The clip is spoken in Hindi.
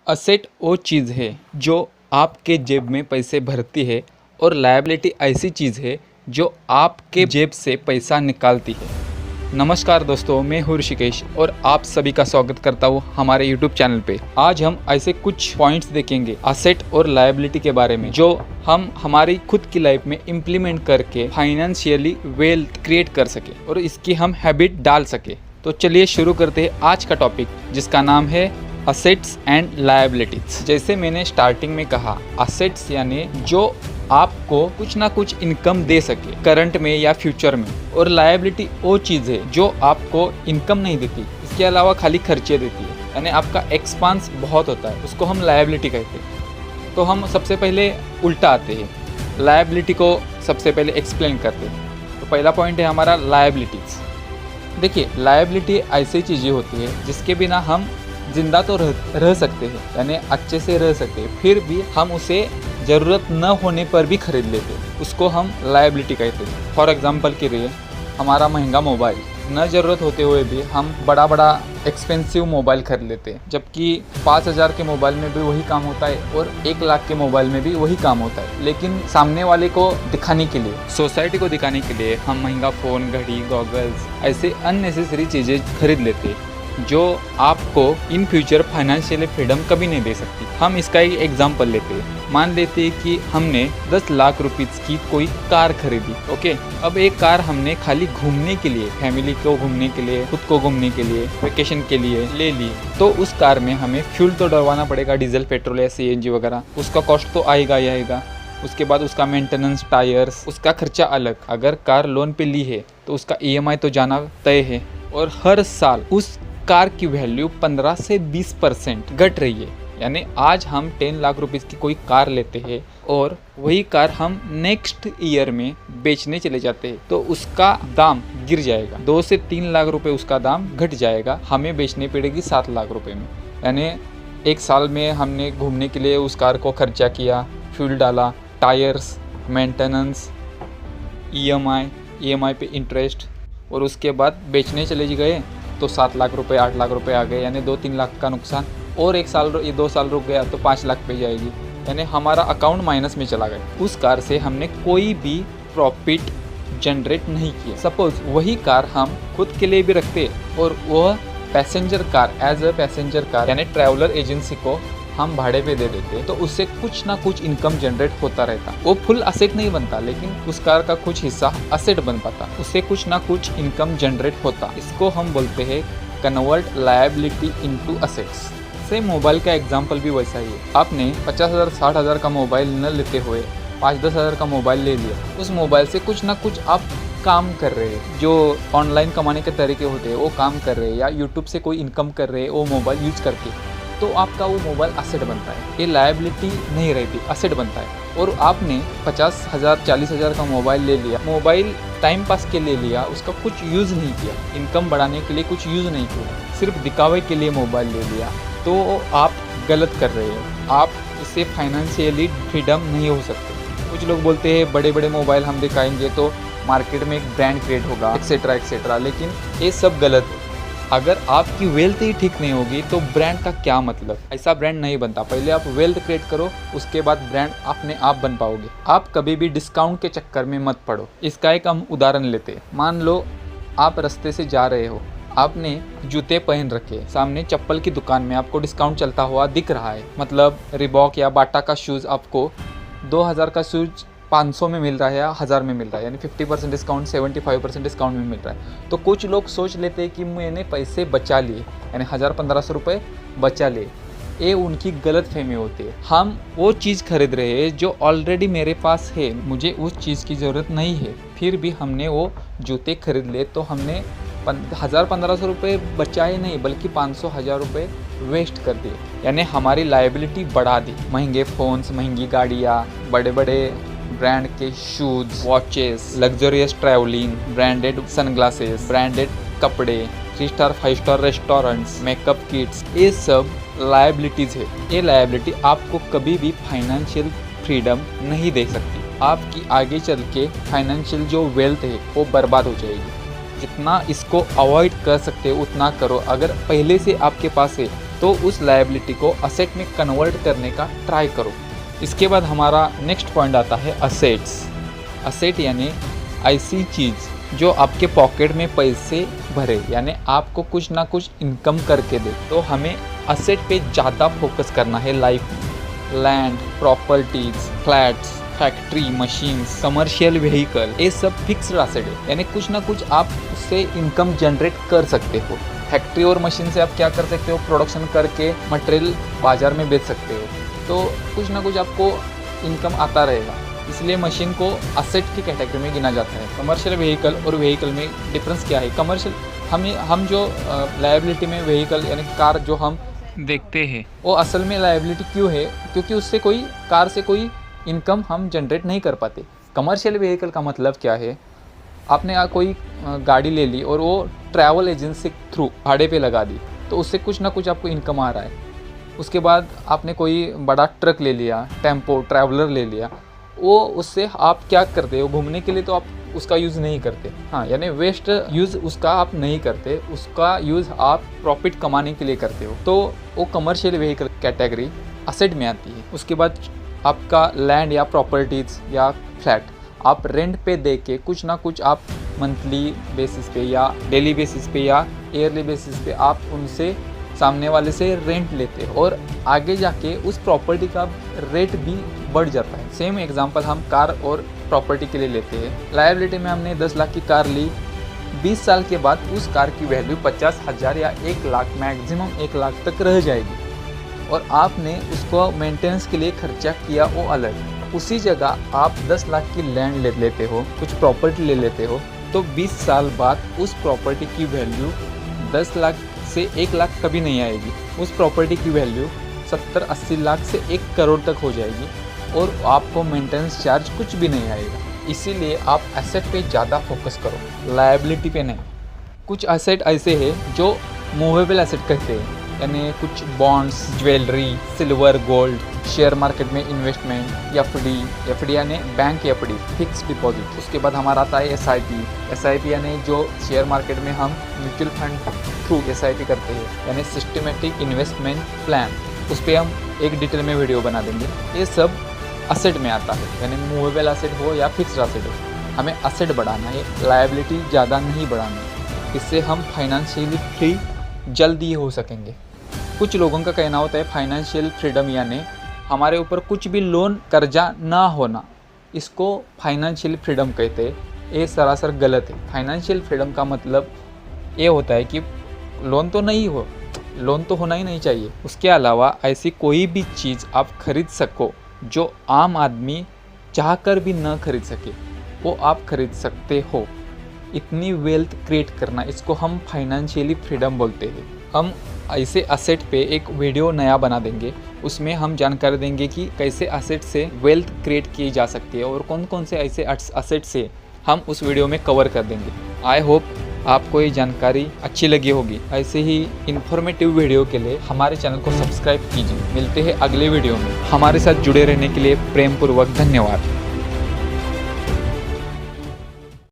असेट वो चीज़ है जो आपके जेब में पैसे भरती है और लायबिलिटी ऐसी चीज़ है जो आपके जेब से पैसा निकालती है। नमस्कार दोस्तों, मैं हूँ ऋषिकेश और आप सभी का स्वागत करता हूँ हमारे यूट्यूब चैनल पे। आज हम ऐसे कुछ पॉइंट्स देखेंगे असेट और लायबिलिटी के बारे में जो हम हमारी खुद की लाइफ में इम्प्लीमेंट करके फाइनेंशियली वेल्थ क्रिएट कर सके और इसकी हम हैबिट डाल सके। तो चलिए शुरू करते हैं आज का टॉपिक, जिसका नाम है असेट्स एंड लायबिलिटीज। जैसे मैंने स्टार्टिंग में कहा, असेट्स यानी जो आपको कुछ ना कुछ इनकम दे सके करंट में या फ्यूचर में, और लायबिलिटी वो चीज़ है जो आपको इनकम नहीं देती, इसके अलावा खाली खर्चे देती है, यानी आपका एक्सपांस बहुत होता है, उसको हम लायबिलिटी कहते हैं। तो हम सबसे पहले उल्टा आते हैं, लायबिलिटी को सबसे पहले एक्सप्लेन करते हैं। तो पहला पॉइंट है हमारा लायबिलिटीज़। देखिए, लायबिलिटी ऐसी चीज़ें होती है जिसके बिना हम जिंदा तो रह सकते हैं, यानी अच्छे से रह सकते हैं, फिर भी हम उसे ज़रूरत न होने पर भी खरीद लेते हैं, उसको हम लायबिलिटी कहते हैं। फॉर एग्जांपल के लिए हमारा महंगा मोबाइल, न ज़रूरत होते हुए भी हम बड़ा बड़ा एक्सपेंसिव मोबाइल खरीद लेते हैं, जबकि 5,000 के मोबाइल में भी वही काम होता है और 1 लाख के मोबाइल में भी वही काम होता है। लेकिन सामने वाले को दिखाने के लिए, सोसाइटी को दिखाने के लिए हम महंगा फ़ोन, घड़ी, गॉगल्स ऐसे अननेसेसरी चीज़ें खरीद लेते हैं जो आपको इन फ्यूचर फाइनेंशियल फ्रीडम कभी नहीं दे सकती। हम इसका एक एग्जांपल लेते हैं। मान लेते हैं कि हमने 10 लाख रुपीज़ की कोई कार खरीदी। ओके, अब एक कार हमने खाली घूमने के लिए, फैमिली को घूमने के लिए, खुद को घूमने के लिए, वेकेशन के लिए ले ली, तो उस कार में हमें फ्यूल तो डलवाना पड़ेगा, डीजल, पेट्रोल या CNG वगैरह, उसका कॉस्ट तो आएगा ही आएगा। उसके बाद उसका मेंटेनेंस, टायर्स, उसका खर्चा अलग। अगर कार लोन पे ली है तो उसका EMI तो जाना तय है, और हर साल उस कार की वैल्यू 15 से 20% घट रही है। यानी आज हम 10 लाख रुपीज़ की कोई कार लेते हैं और वही कार हम नेक्स्ट ईयर में बेचने चले जाते हैं तो उसका दाम गिर जाएगा, 2 से 3 लाख रुपए उसका दाम घट जाएगा, हमें बेचनी पड़ेगी 7 लाख रुपए में। यानी एक साल में हमने घूमने के लिए उस कार को खर्चा किया, फ्यूल डाला, टायर्स, मेंटेनेंस, EMI पे इंटरेस्ट, और उसके बाद बेचने चले गए तो 7 लाख रुपए, 8 लाख रुपए आ गए, यानी 2-3 लाख का नुकसान। और 2 साल रुक गया तो 5 लाख पे जाएगी, यानी हमारा अकाउंट माइनस में चला गया। उस कार से हमने कोई भी प्रॉफिट जनरेट नहीं किया। सपोज वही कार हम खुद के लिए भी रखते और वह passenger car, as a passenger car यानी ट्रैवलर एजेंसी को हम भाड़े पे दे देते, तो उससे कुछ ना कुछ इनकम जनरेट होता रहता। वो फुल असेट नहीं बनता, लेकिन उस कार का कुछ हिस्सा असेट बन पाता, उससे कुछ ना कुछ इनकम जनरेट होता। इसको हम बोलते हैं convert liability into assets. Same mobile का एग्जांपल भी वैसा ही है। आपने 50,000 60,000 का मोबाइल न लेते हुए 5-10 हज़ार का मोबाइल ले लिया। उस मोबाइल से कुछ ना कुछ आप काम कर रहे हैं, जो ऑनलाइन कमाने के तरीके होते हैं वो काम कर रहे हैं, या यूट्यूब से कोई इनकम कर रहे हैं वो मोबाइल यूज करके, तो आपका वो मोबाइल असेट बनता है। ये लायबिलिटी नहीं रहती, असेट बनता है। और आपने 50,000 40,000 का मोबाइल ले लिया, मोबाइल टाइम पास के लिए लिया, उसका कुछ यूज़ नहीं किया, इनकम बढ़ाने के लिए कुछ यूज़ नहीं किया, सिर्फ दिखावे के लिए मोबाइल ले लिया, तो आप गलत कर रहे हो। आप इससे फाइनेंशियली फ्रीडम नहीं हो सकते। कुछ लोग बोलते हैं बड़े बड़े मोबाइल हम दिखाएंगे तो मार्केट में एक ब्रांड क्रिएट होगा, एक्सेट्रा एक्सेट्रा, लेकिन ये सब गलत है। अगर आपकी वेल्थ ही ठीक नहीं होगी तो ब्रांड का क्या मतलब? ऐसा ब्रांड नहीं बनता। पहले आप वेल्थ क्रिएट करो, उसके बाद ब्रांड अपने आप बन पाओगे। आप कभी भी डिस्काउंट के चक्कर में मत पड़ो। इसका एक हम उदाहरण लेते हैं। मान लो आप रास्ते से जा रहे हो, आपने जूते पहन रखे, सामने चप्पल की दुकान में आपको डिस्काउंट चलता हुआ दिख रहा है, मतलब रिबॉक या बाटा का शूज़ आपको 2,000 का शूज़ 500 में मिल रहा है या 1,000 में मिल रहा है, यानी 50% डिस्काउंट, 75% डिस्काउंट में मिल रहा है। तो कुछ लोग सोच लेते हैं कि मैंने पैसे बचा लिए, यानी 1,000-1,500 रुपये बचा लिए। ये उनकी गलत फहमी होती है। हम वो चीज़ खरीद रहे हैं जो ऑलरेडी मेरे पास है, मुझे उस चीज़ की ज़रूरत नहीं है, फिर भी हमने वो जूते खरीद लिए, तो हमने 1,000-1,500 रुपये बचाए नहीं, बल्कि 500-1,000 रुपये वेस्ट कर दिए, यानी हमारी लायबिलिटी बढ़ा दी। महंगे फ़ोन्स, महंगी गाड़ियाँ, बड़े बड़े ब्रांड के shoes, watches, luxurious travelling, branded sunglasses, branded कपड़े, 3 star 5 star restaurants, makeup kits, ये सब लायबिलिटीज़ है। ये लायबिलिटी आपको कभी भी फाइनेंशियल फ्रीडम नहीं दे सकती। आपकी आगे चल के फाइनेंशियल जो वेल्थ है वो बर्बाद हो जाएगी। जितना इसको अवॉइड कर सकते हो उतना करो। अगर पहले से आपके पास है तो उस लायबिलिटी को असेट में कन्वर्ट करने का ट्राई करो। इसके बाद हमारा नेक्स्ट पॉइंट आता है असेट्स। असेट यानी ऐसी चीज़ जो आपके पॉकेट में पैसे भरे, यानी आपको कुछ ना कुछ इनकम करके दे। तो हमें असेट पे ज़्यादा फोकस करना है लाइफ में। Land, properties, flats, factory, machines, commercial vehicle, ये सब फिक्स्ड असेट है, यानी कुछ ना कुछ आप उससे इनकम जनरेट कर सकते हो। फैक्ट्री और मशीन से आप क्या कर सकते हो, प्रोडक्शन करके मटेरियल बाज़ार में बेच सकते हो, तो कुछ ना कुछ आपको इनकम आता रहेगा। इसलिए मशीन को असेट की कैटेगरी में गिना जाता है। कमर्शियल व्हीकल और व्हीकल में डिफरेंस क्या है? कमर्शियल हम जो लायबिलिटी में व्हीकल यानी कार जो हम देखते हैं, वो असल में लायबिलिटी क्यों है? क्योंकि उससे कोई कार से कोई इनकम हम जनरेट नहीं कर पाते। कमर्शियल व्हीकल का मतलब क्या है? आपने कोई गाड़ी ले ली और वो ट्रैवल एजेंसी के थ्रू भाड़े पे लगा दी, तो उससे कुछ ना कुछ आपको इनकम आ रहा है। उसके बाद आपने कोई बड़ा ट्रक ले लिया, टेम्पो, ट्रैवलर ले लिया, वो उससे आप क्या करते हो? घूमने के लिए तो आप उसका यूज़ नहीं करते, हाँ, यानी वेस्ट यूज़ उसका आप नहीं करते, उसका यूज़ आप प्रॉफिट कमाने के लिए करते हो। तो वो कमर्शियल व्हीकल कैटेगरी असेट में आती है। उसके बाद आपका लैंड या प्रॉपर्टीज़ या फ्लैट आप रेंट पे दे के कुछ ना कुछ आप मंथली बेसिस पे या डेली बेसिस पे या ईयरली बेसिस पे आप उनसे सामने वाले से रेंट लेते हो और आगे जाके उस प्रॉपर्टी का रेट भी बढ़ जाता है। सेम एग्जांपल हम कार और प्रॉपर्टी के लिए लेते हैं। लायबिलिटी में हमने 10 लाख की कार ली, 20 साल के बाद उस कार की वैल्यू 50,000 या 1 लाख, मैक्सिमम 1 लाख तक रह जाएगी और आपने उसको मेंटेनेंस के लिए खर्चा किया वो अलग। उसी जगह आप 10 लाख की लैंड ले लेते हो, कुछ प्रॉपर्टी ले लेते हो, तो 20 साल बाद उस प्रॉपर्टी की वैल्यू 10 लाख से 1 लाख कभी नहीं आएगी। उस प्रॉपर्टी की वैल्यू 70-80 लाख से 1 करोड़ तक हो जाएगी और आपको मेंटेनेंस चार्ज कुछ भी नहीं आएगा। इसीलिए आप एसेट पे ज़्यादा फोकस करो, लायबिलिटी पे नहीं। कुछ एसेट ऐसे हैं जो मूवेबल एसेट कहते हैं, यानी कुछ bonds, jewellery, silver, gold, share market में इन्वेस्टमेंट, एफडी यानी बैंक एफडी, फिक्स डिपॉजिट। उसके बाद हमारा आता है एसआईपी यानी जो शेयर मार्केट में हम म्यूचुअल फंड थ्रू एसआईपी करते हैं, यानी सिस्टमेटिक इन्वेस्टमेंट प्लान। उस पर हम एक डिटेल में वीडियो बना देंगे। ये सब असेट में आता है, यानी मूवेबल असेट हो या फिक्स्ड असेट हो, हमें असेट बढ़ाना है, लायबिलिटी ज़्यादा नहीं बढ़ानी है। इससे हम फाइनेंशियली फ्री जल्दी हो सकेंगे। कुछ लोगों का कहना होता है फाइनेंशियल फ्रीडम यानी हमारे ऊपर कुछ भी लोन कर्जा ना होना, इसको फाइनेंशियल फ्रीडम कहते हैं। ये सरासर गलत है। फाइनेंशियल फ्रीडम का मतलब ये होता है कि लोन तो नहीं हो, लोन तो होना ही नहीं चाहिए। उसके अलावा ऐसी कोई भी चीज़ आप खरीद सको जो आम आदमी चाहकर भी न खरीद सके, वो आप खरीद सकते हो। इतनी वेल्थ क्रिएट करना, इसको हम फाइनेंशियली फ्रीडम बोलते हैं। हम ऐसे असेट पे एक वीडियो नया बना देंगे, उसमें हम जानकारी देंगे कि कैसे असेट से वेल्थ क्रिएट की जा सकती है और कौन कौन से ऐसे असेट से हम उस वीडियो में कवर कर देंगे। आई होप आपको ये जानकारी अच्छी लगी होगी। ऐसे ही इन्फॉर्मेटिव वीडियो के लिए हमारे चैनल को सब्सक्राइब कीजिए। मिलते हैं अगले वीडियो में। हमारे साथ जुड़े रहने के लिए प्रेमपूर्वक धन्यवाद।